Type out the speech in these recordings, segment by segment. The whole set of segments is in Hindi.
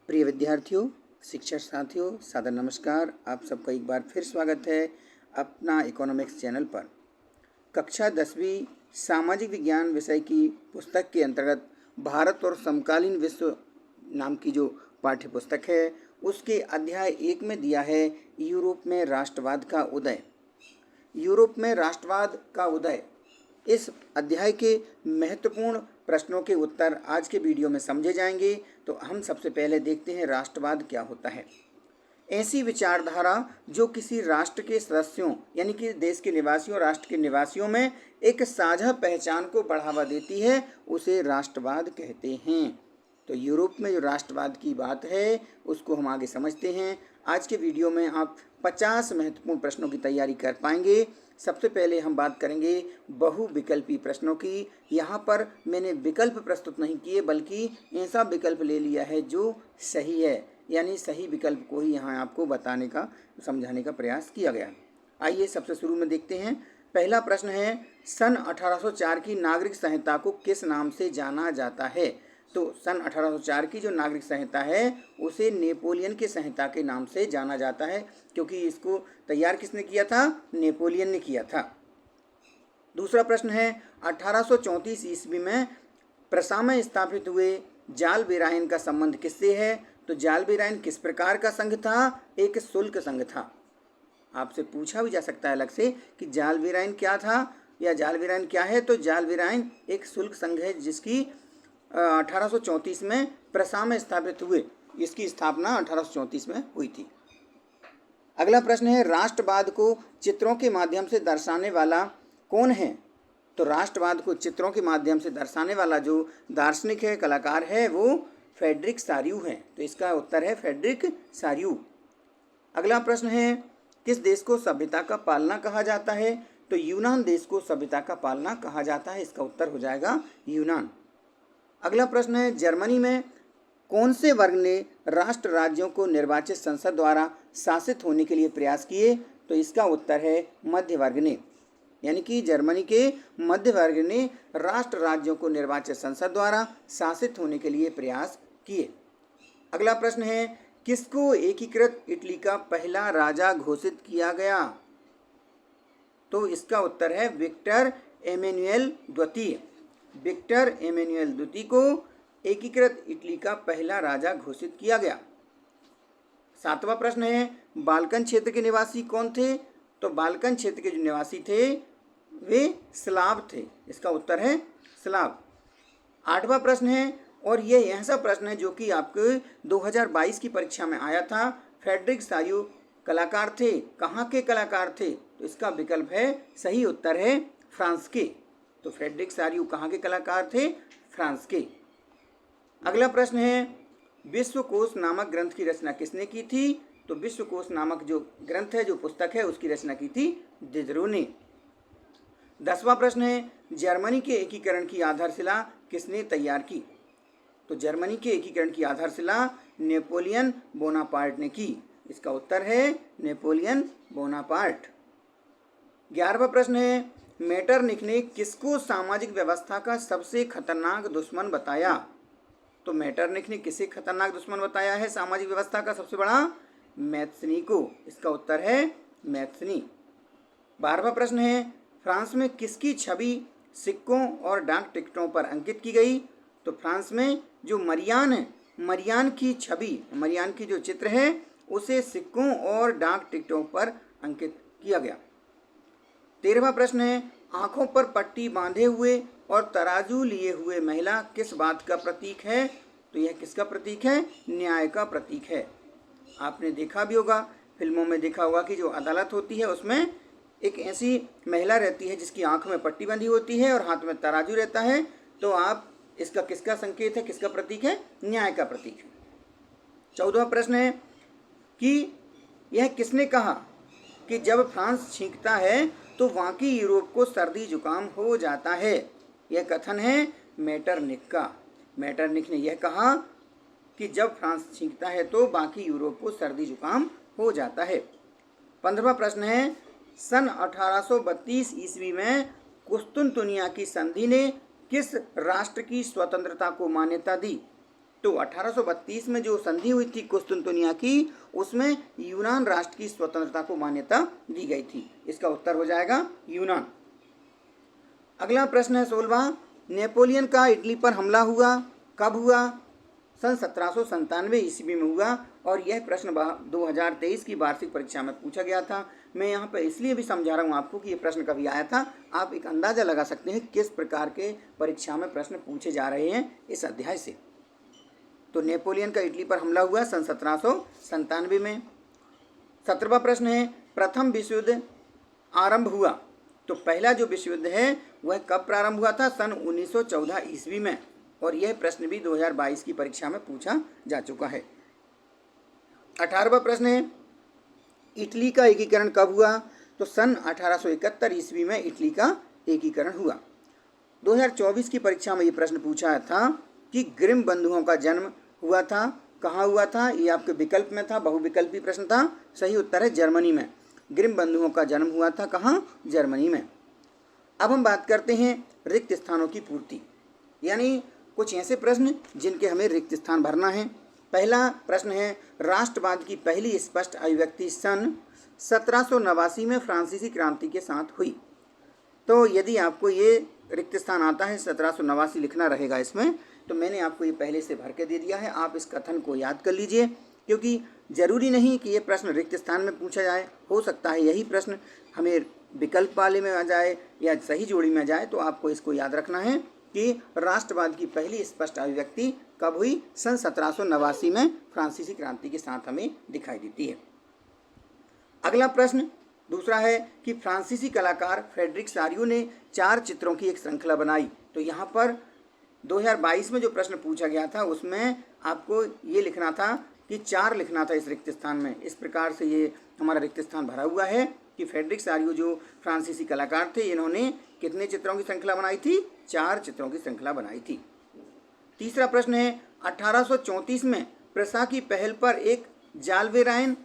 प्रिय विद्यार्थियों, शिक्षक साथियों, सादर नमस्कार। आप सबका एक बार फिर स्वागत है अपना इकोनॉमिक्स चैनल पर। कक्षा 10वीं सामाजिक विज्ञान विषय की पुस्तक के अंतर्गत भारत और समकालीन विश्व नाम की जो पाठ्य पुस्तक है उसके अध्याय 1 में दिया है यूरोप में राष्ट्रवाद का उदय। यूरोप में राष्ट्रवाद का उदय, इस अध्याय के महत्वपूर्ण प्रश्नों के उत्तर आज के वीडियो में समझे जाएंगे। तो हम सबसे पहले देखते हैं राष्ट्रवाद क्या होता है। ऐसी विचारधारा जो किसी राष्ट्र के सदस्यों यानी कि देश के निवासियों, राष्ट्र के निवासियों में एक साझा पहचान को बढ़ावा देती है, उसे राष्ट्रवाद कहते हैं। तो यूरोप में जो राष्ट्रवाद की बात है उसको हम आगे समझते हैं। आज के वीडियो में आप 50 महत्वपूर्ण प्रश्नों की तैयारी कर पाएंगे। सबसे पहले हम बात करेंगे बहुविकल्पी प्रश्नों की। यहाँ पर मैंने विकल्प प्रस्तुत नहीं किए बल्कि ऐसा विकल्प ले लिया है जो सही है, यानी सही विकल्प को ही यहाँ आपको बताने का, समझाने का प्रयास किया गया। आइए सबसे शुरू में देखते हैं। पहला प्रश्न है, सन 1804 की नागरिक संहिता को किस नाम से जाना जाता है? तो सन 1804 की जो नागरिक संहिता है उसे नेपोलियन की संहिता के नाम से जाना जाता है, क्योंकि इसको तैयार किसने किया था? नेपोलियन ने किया था। दूसरा प्रश्न है, 1834 ईस्वी में प्रसा में स्थापित हुए जाल बेराइन का संबंध किससे है? तो जाल बेराइन किस प्रकार का संघ था? एक शुल्क संघ था। आपसे पूछा भी जा सकता है अलग से कि जाल बेराइन क्या था या जाल बेराइन क्या है। तो जाल बेराइन एक शुल्क संघ है जिसकी 1834 में प्रसा में स्थापित हुए, इसकी स्थापना 1834 में हुई थी। अगला प्रश्न है, राष्ट्रवाद को चित्रों के माध्यम से दर्शाने वाला कौन है? तो राष्ट्रवाद को चित्रों के माध्यम से दर्शाने वाला जो दार्शनिक है, कलाकार है, वो फ्रेडरिक सारियू है। तो इसका उत्तर है फ्रेडरिक सारियू। अगला प्रश्न है, किस देश को सभ्यता का पालना कहा जाता है? तो यूनान देश को सभ्यता का पालना कहा जाता है। इसका उत्तर हो जाएगा यूनान। अगला प्रश्न है, जर्मनी में कौन से वर्ग ने राष्ट्र राज्यों को निर्वाचित संसद द्वारा शासित होने के लिए प्रयास किए? तो इसका उत्तर है मध्य वर्ग ने, यानी कि जर्मनी के मध्य वर्ग ने राष्ट्र राज्यों को निर्वाचित संसद द्वारा शासित होने के लिए प्रयास किए। अगला प्रश्न है, किसको एकीकृत इटली का पहला राजा घोषित किया गया? तो इसका उत्तर है विक्टर एमेनुएल द्वितीय। विक्टर एमेनुएल द्वितीय को एकीकृत इटली का पहला राजा घोषित किया गया। सातवां प्रश्न है, बाल्कन क्षेत्र के निवासी कौन थे? तो बाल्कन क्षेत्र के जो निवासी थे वे स्लाव थे। इसका उत्तर है स्लाव। आठवां प्रश्न है, और यह ऐसा प्रश्न है जो कि आपके 2022 की परीक्षा में आया था। फ्रेडरिक सारियू कलाकार थे, कहाँ के कलाकार थे? तो इसका विकल्प है, सही उत्तर है फ्रांस के। तो फ्रेडरिक सारियू कहाँ के कलाकार थे? फ्रांस के। अगला प्रश्न है, विश्वकोश नामक ग्रंथ की रचना किसने की थी? तो विश्वकोश नामक जो ग्रंथ है, जो पुस्तक है, उसकी रचना की थी दिदरो ने। 10वां प्रश्न है, जर्मनी के एकीकरण की आधारशिला किसने तैयार की? तो जर्मनी के एकीकरण की आधारशिला नेपोलियन बोनापार्ट ने की। इसका उत्तर है नेपोलियन बोनापार्ट। 11वां प्रश्न है, मेटरनिख ने किसको सामाजिक व्यवस्था का सबसे खतरनाक दुश्मन बताया? तो मेटरनिख ने किसे खतरनाक दुश्मन बताया है सामाजिक व्यवस्था का सबसे बड़ा? मैथ्सनी को। इसका उत्तर है मैथ्सनी। 12वां प्रश्न है, फ्रांस में किसकी छवि सिक्कों और डाक टिकटों पर अंकित की गई? तो फ्रांस में जो मरियान है, मरियान की छवि, मरियान की जो चित्र है उसे सिक्कों और डाक टिकटों पर अंकित किया गया। 13वां प्रश्न है, आंखों पर पट्टी बांधे हुए और तराजू लिए हुए महिला किस बात का प्रतीक है? तो यह किसका प्रतीक है? न्याय का प्रतीक है। आपने देखा भी होगा, फिल्मों में देखा होगा कि जो अदालत होती है उसमें एक ऐसी महिला रहती है जिसकी आंख में पट्टी बंधी होती है और हाथ में तराजू रहता है। तो आप इसका किसका संकेत है, किसका प्रतीक है? न्याय का प्रतीक है। 14वां प्रश्न है कि यह किसने कहा कि जब फ्रांस छींकता है तो बाकी यूरोप को सर्दी जुकाम हो जाता है? यह कथन है मेटरनिख का। मेटरनिख ने यह कहा कि जब फ्रांस छींकता है तो बाकी यूरोप को सर्दी जुकाम हो जाता है। 15वां प्रश्न है, सन 1832 ईस्वी में कुस्तुनतुनिया की संधि ने किस राष्ट्र की स्वतंत्रता को मान्यता दी? तो 1832 में जो संधि हुई थी कुस्तुनतुनिया की, उसमें यूनान राष्ट्र की स्वतंत्रता को मान्यता दी गई थी। इसका उत्तर हो जाएगा यूनान। अगला प्रश्न है 16वां, नेपोलियन का इटली पर हमला हुआ, कब हुआ? सन 1797 ईस्वी में हुआ और यह प्रश्न 2023 की वार्षिक परीक्षा में पूछा गया था। मैं यहाँ पर इसलिए भी समझा रहा हूँ आपको कि ये प्रश्न कभी आया था। आप एक अंदाज़ा लगा सकते हैं किस प्रकार के परीक्षा में प्रश्न पूछे जा रहे हैं इस अध्याय से। तो नेपोलियन का इटली पर हमला हुआ सन 1797 में। 17वां प्रश्न है, प्रथम विश्व युद्ध आरंभ हुआ। तो पहला जो विश्व युद्ध है वह कब प्रारंभ हुआ था? सन 1914 ईस्वी में। और यह प्रश्न भी 2022 की परीक्षा में पूछा जा चुका है। 18वां प्रश्न है, इटली का एकीकरण कब हुआ? तो सन 1871 ईस्वी में इटली का एकीकरण हुआ। 2024 की परीक्षा में ये प्रश्न पूछा था कि ग्रिम बंधुओं का जन्म हुआ था, कहाँ हुआ था? ये आपके विकल्प में था, बहुविकल्पी प्रश्न था। सही उत्तर है जर्मनी में। ग्रिम बंधुओं का जन्म हुआ था कहाँ? जर्मनी में। अब हम बात करते हैं रिक्त स्थानों की पूर्ति, यानी कुछ ऐसे प्रश्न जिनके हमें रिक्त स्थान भरना है। पहला प्रश्न है, राष्ट्रवाद की पहली स्पष्ट अभिव्यक्ति सन 1789 में फ्रांसीसी क्रांति के साथ हुई। तो यदि आपको ये रिक्त स्थान आता है, 1789 लिखना रहेगा इसमें, तो मैंने आपको ये पहले से भर के दे दिया है। आप इस कथन को याद कर लीजिए, क्योंकि ज़रूरी नहीं कि ये प्रश्न रिक्त स्थान में पूछा जाए। हो सकता है यही प्रश्न हमें विकल्प वाले में आ जाए या सही जोड़ी में आ जाए। तो आपको इसको याद रखना है कि राष्ट्रवाद की पहली स्पष्ट अभिव्यक्ति कब हुई? सन 1789 में फ्रांसीसी क्रांति के साथ हमें दिखाई देती है। अगला प्रश्न दूसरा है कि फ्रांसीसी कलाकार फ्रेडरिक सारियो ने 4 चित्रों की एक श्रृंखला बनाई। तो यहाँ पर 2022 में जो प्रश्न पूछा गया था उसमें आपको ये लिखना था कि 4 लिखना था इस रिक्त स्थान में। इस प्रकार से ये हमारा रिक्त स्थान भरा हुआ है कि फ्रेडरिक सारियो जो फ्रांसीसी कलाकार थे, इन्होंने कितने चित्रों की श्रृंखला बनाई थी? 4 चित्रों की श्रृंखला बनाई थी। तीसरा प्रश्न है, 1834 में प्रसा की पहल पर एक जालवेरायन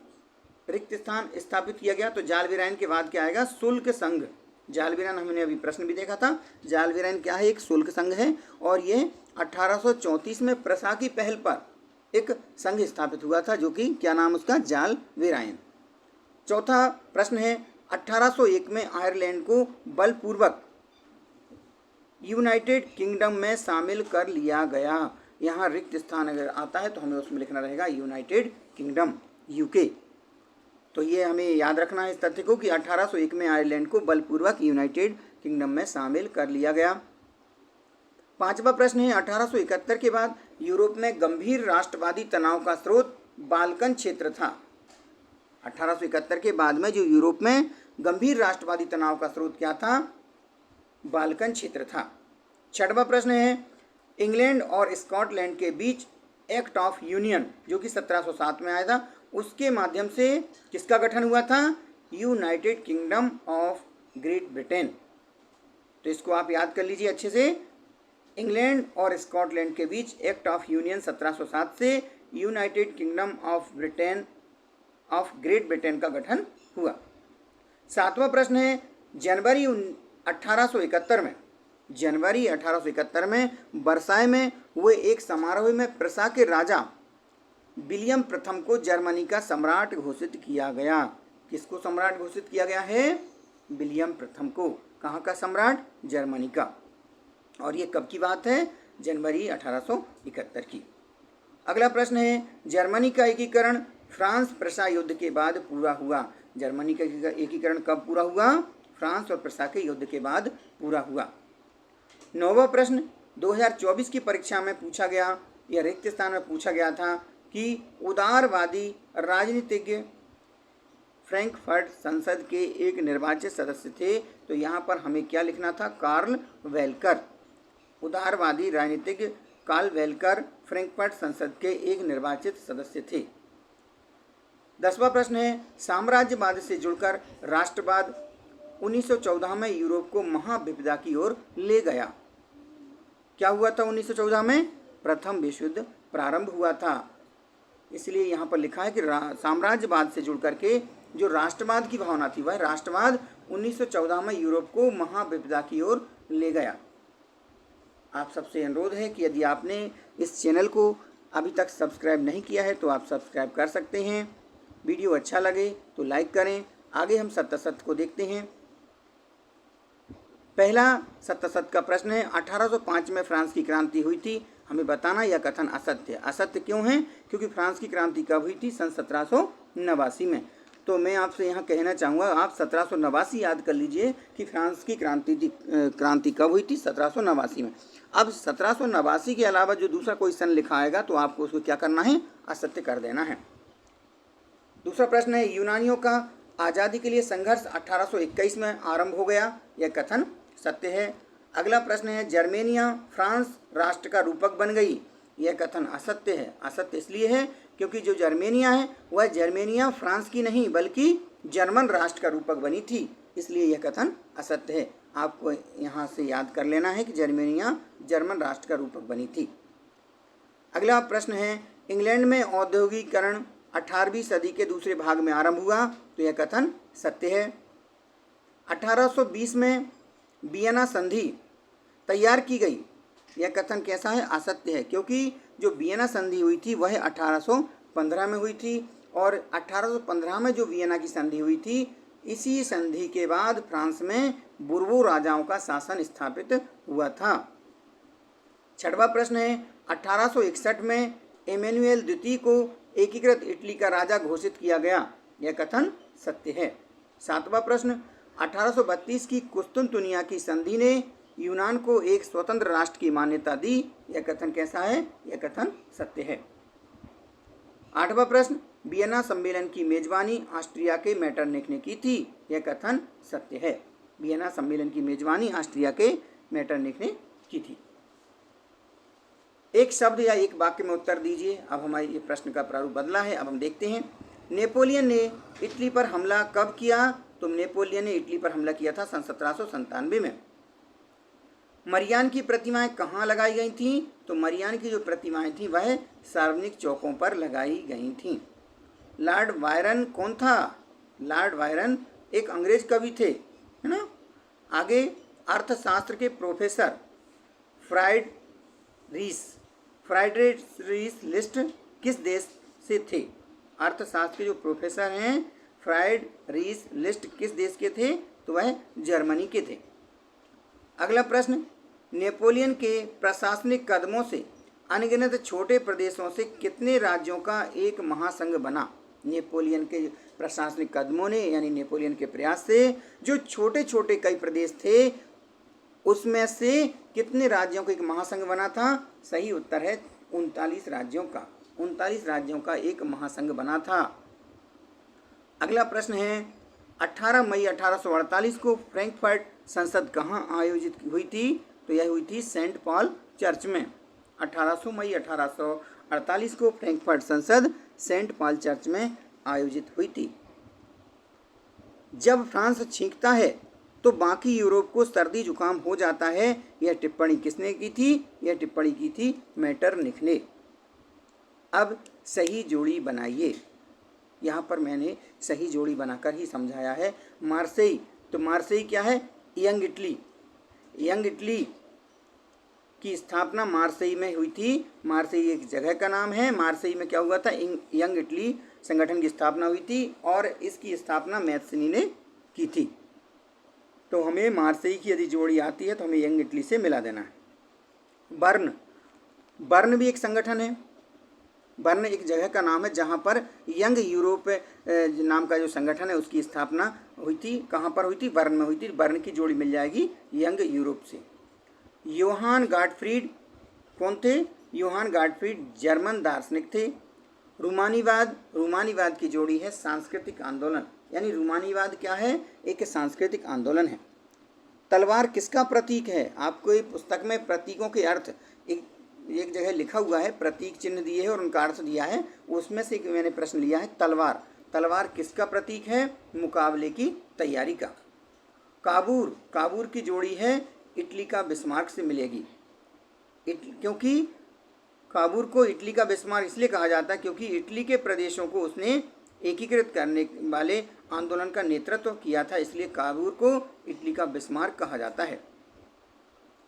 रिक्त स्थान स्थापित किया गया। तो जालवेरायन के बाद क्या आएगा? शुल्क संघ। जालवेरायन हमने अभी प्रश्न भी देखा था। जालवेरायन क्या है? एक शुल्क संघ है और ये 1834 में प्रसा की पहल पर एक संघ स्थापित हुआ था, जो कि क्या नाम उसका? जालवेरायन। चौथा प्रश्न है, 1801 में आयरलैंड को बलपूर्वक यूनाइटेड किंगडम में शामिल कर लिया गया। यहाँ रिक्त स्थान अगर आता है तो हमें उसमें लिखना रहेगा यूनाइटेड किंगडम, यूके। तो ये हमें याद रखना है इस तथ्य को कि 1801 में आयरलैंड को बलपूर्वक यूनाइटेड किंगडम में शामिल कर लिया गया। पांचवा प्रश्न है, 1871 के बाद यूरोप में गंभीर राष्ट्रवादी तनाव का स्रोत बाल्कन क्षेत्र था। 1871 के बाद में जो यूरोप में गंभीर राष्ट्रवादी तनाव का स्रोत क्या था? बाल्कन क्षेत्र था। छठवां प्रश्न है, इंग्लैंड और स्कॉटलैंड के बीच एक्ट ऑफ यूनियन जो कि 1707 में आया था, उसके माध्यम से किसका गठन हुआ था? United kingdom of great Britain. तो इसको आप याद कर लीजिए अच्छे से। इंग्लैंड और स्कॉटलैंड के बीच एक्ट ऑफ यूनियन 1707 से United kingdom of great Britain का गठन हुआ। सातवां प्रश्न है, जनवरी 1871 में वर्साय में हुए एक समारोह में प्रसा के राजा विलियम प्रथम को जर्मनी का सम्राट घोषित किया गया। किसको सम्राट घोषित किया गया है? विलियम प्रथम को। कहाँ का सम्राट? जर्मनी का। और ये कब की बात है? जनवरी 1871 की। अगला प्रश्न है, जर्मनी का एकीकरण फ्रांस प्रसा युद्ध के बाद पूरा हुआ। जर्मनी का एकीकरण कब पूरा हुआ? फ्रांस और प्रसा के युद्ध के बाद पूरा हुआ। नौवां प्रश्न 2024 की परीक्षा में पूछा गया, या रिक्त स्थान में पूछा गया था कि उदारवादी राजनीतिज्ञ फ्रैंकफर्ट संसद के एक निर्वाचित सदस्य थे। तो यहाँ पर हमें क्या लिखना था? कार्ल वेलकर। उदारवादी राजनीतिज्ञ कार्ल वेलकर फ्रैंकफर्ट संसद के एक निर्वाचित सदस्य थे। 10वां प्रश्न है, साम्राज्यवाद से जुड़कर राष्ट्रवाद 1914 में यूरोप को महाविपदा की ओर ले गया। क्या हुआ था 1914 में? प्रथम विश्व युद्ध प्रारंभ हुआ था। इसलिए यहाँ पर लिखा है कि साम्राज्यवाद से जुड़ करके जो राष्ट्रवाद की भावना थी, वह राष्ट्रवाद 1914 में यूरोप को महाविपदा की ओर ले गया। आप सबसे अनुरोध है कि यदि आपने इस चैनल को अभी तक सब्सक्राइब नहीं किया है तो आप सब्सक्राइब कर सकते हैं। वीडियो अच्छा लगे तो लाइक करें। आगे हम सत्य सत्य को देखते हैं। पहला सत्य सत्य का प्रश्न है, 1805 में फ्रांस की क्रांति हुई थी। हमें बताना यह कथन असत्य है। असत्य क्यों है? क्योंकि फ्रांस की क्रांति कब हुई थी? सन 1789 में। तो मैं आपसे यहाँ कहना चाहूँगा, आप 1789 याद कर लीजिए कि फ्रांस की क्रांति कब हुई थी? 1789 में। अब 1789 के अलावा जो दूसरा कोई सन लिखा आएगा तो आपको उसको क्या करना है? असत्य कर देना है। दूसरा प्रश्न है, यूनानियों का आज़ादी के लिए संघर्ष 1821 में आरंभ हो गया। यह कथन सत्य है। अगला प्रश्न है, जर्मेनिया फ्रांस राष्ट्र का रूपक बन गई। यह कथन असत्य है। असत्य इसलिए है क्योंकि जो जर्मेनिया है वह जर्मेनिया फ्रांस की नहीं बल्कि जर्मन राष्ट्र का रूपक बनी थी, इसलिए यह कथन असत्य है। आपको यहाँ से याद कर लेना है कि जर्मेनिया जर्मन राष्ट्र का रूपक बनी थी। अगला प्रश्न है, इंग्लैंड में औद्योगिकरण 18वीं सदी के दूसरे भाग में आरंभ हुआ। तो यह कथन सत्य है। 1820 में वियना संधि तैयार की गई। यह कथन कैसा है? असत्य है, क्योंकि जो वियना संधि हुई थी वह 1815 में हुई थी और 1815 में जो वियना की संधि हुई थी, इसी संधि के बाद फ्रांस में बुर्बो राजाओं का शासन स्थापित हुआ था। छठवां प्रश्न है, 1861 में इमैनुएल द्वितीय को एकीकृत इटली का राजा घोषित किया गया। यह कथन सत्य है। सातवां प्रश्न, 1832 की कुस्तुनतुनिया की संधि ने यूनान को एक स्वतंत्र राष्ट्र की मान्यता दी। यह कथन कैसा है? यह कथन सत्य है। आठवां प्रश्न, वियना सम्मेलन की मेजबानी ऑस्ट्रिया के मेटरनिख ने की थी। यह कथन सत्य है। वियना सम्मेलन की मेजबानी ऑस्ट्रिया के मेटरनिख ने की थी। एक शब्द या एक वाक्य में उत्तर दीजिए। अब हमारे ये प्रश्न का प्रारूप बदला है। अब हम देखते हैं, नेपोलियन ने इटली पर हमला कब किया? तो नेपोलियन ने इटली पर हमला किया था सन 1797 में। मरियान की प्रतिमाएं कहाँ लगाई गई थीं? तो मरियान की जो प्रतिमाएं थीं वह सार्वजनिक चौकों पर लगाई गई थीं। लॉर्ड बायरन कौन था? लॉर्ड बायरन एक अंग्रेज कवि थे, है ना। आगे, अर्थशास्त्र के प्रोफेसर फ्राइडरिच लिस्ट किस देश से थे? अर्थशास्त्र के जो प्रोफेसर हैं फ्राइडरिच लिस्ट किस देश के थे? तो वह जर्मनी के थे। अगला प्रश्न, नेपोलियन के प्रशासनिक कदमों से अनगिनत छोटे प्रदेशों से कितने राज्यों का एक महासंघ बना? नेपोलियन के प्रशासनिक कदमों ने यानी नेपोलियन के प्रयास से जो छोटे छोटे कई प्रदेश थे उसमें से कितने राज्यों का एक महासंघ बना था? सही उत्तर है 39 राज्यों का। 39 राज्यों का एक महासंघ बना था। अगला प्रश्न है, 18 मई 1848 को फ्रैंकफर्ट संसद कहाँ आयोजित हुई थी? तो यह हुई थी सेंट पॉल चर्च में। 18 मई 1848 को फ्रैंकफर्ट संसद सेंट पॉल चर्च में आयोजित हुई थी। जब फ्रांस छींकता है तो बाकी यूरोप को सर्दी जुकाम हो जाता है। यह टिप्पणी किसने की थी? यह टिप्पणी की थी मेटरनिख ने। अब सही जोड़ी बनाइए। यहाँ पर मैंने सही जोड़ी बनाकर ही समझाया है। मार्सेई, तो मार्सेई क्या है? Young Italy. यंग इटली की स्थापना मार्सेई में हुई थी। मार्सेई एक जगह का नाम है। मार्सेई में क्या हुआ था? यंग इटली संगठन की स्थापना हुई थी और इसकी स्थापना मैथ्सनी ने की थी। तो हमें मार्सेई की यदि जोड़ी आती है तो हमें यंग इटली से मिला देना है। बर्न भी एक संगठन है। बर्न एक जगह का नाम है जहाँ पर यंग यूरोप नाम का जो संगठन है उसकी स्थापना हुई थी। कहाँ पर हुई थी? बर्न में हुई थी। बर्न की जोड़ी मिल जाएगी यंग यूरोप से। योहान गाटफ्रीड कौन थे? योहान गाटफ्रीड जर्मन दार्शनिक थे। रूमानीवाद की जोड़ी है सांस्कृतिक आंदोलन, यानी रूमानीवाद क्या है? एक सांस्कृतिक आंदोलन है। तलवार किसका प्रतीक है? आपको ये पुस्तक में प्रतीकों के अर्थ एक जगह लिखा हुआ है, प्रतीक चिन्ह दिए हैं और उनका अर्थ दिया है। उसमें से मैंने प्रश्न लिया है तलवार किसका प्रतीक है? मुकाबले की तैयारी का। काबूर की जोड़ी है इटली का बिस्मार्क से मिलेगी। क्योंकि काबूर को इटली का बिस्मार्क इसलिए कहा जाता है क्योंकि इटली के प्रदेशों को उसने एकीकृत करने वाले आंदोलन का नेतृत्व किया था, इसलिए काबूर को इटली का बिस्मार्क कहा जाता है।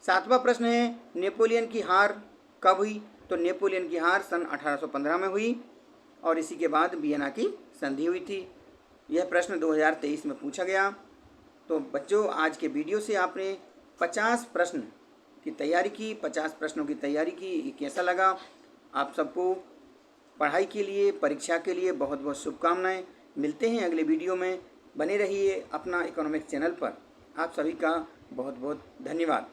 सातवां प्रश्न है, नेपोलियन की हार कब हुई? तो नेपोलियन की हार सन 1815 में हुई और इसी के बाद वियना की संधि हुई थी। यह प्रश्न 2023 में पूछा गया। तो बच्चों, आज के वीडियो से आपने 50 प्रश्न की तैयारी की, 50 प्रश्नों की तैयारी की। ये कैसा लगा? आप सबको पढ़ाई के लिए, परीक्षा के लिए बहुत बहुत शुभकामनाएं। मिलते हैं अगले वीडियो में। बने रहिए अपना इकोनॉमिक्स चैनल पर। आप सभी का बहुत बहुत धन्यवाद।